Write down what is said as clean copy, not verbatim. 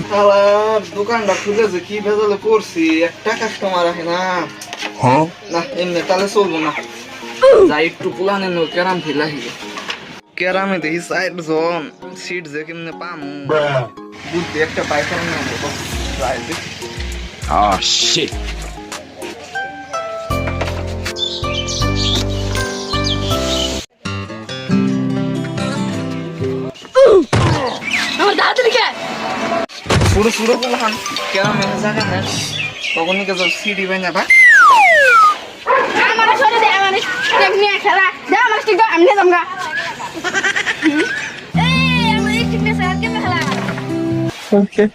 শালার দোকানটা খুলে যে কি ভেজালে করছি, একটা কাস্টমার আসে না। না এমনি তাহলে চলবো না, যাই একটু পুলানে নো ক্যারাম খেলাহি। ক্যারামে দেখি 4 জন, সিট যে কেমনে পামু বুদ্ধি একটা পাইকার না যাই দেখি। Oh shit. আমার দাদুর কে পুরো পুরো পুলান ক্যারামে জায়গা না, তখন নিকে যাও সিডি বানা বা। আমার সরে দে, আমার স্টিক নিয়ে খেলা দে, আমার স্টিক দাও, আমি নিয়ে যামগা। এই আমার স্টিক নিয়ে খেলা খেলা। ওকে।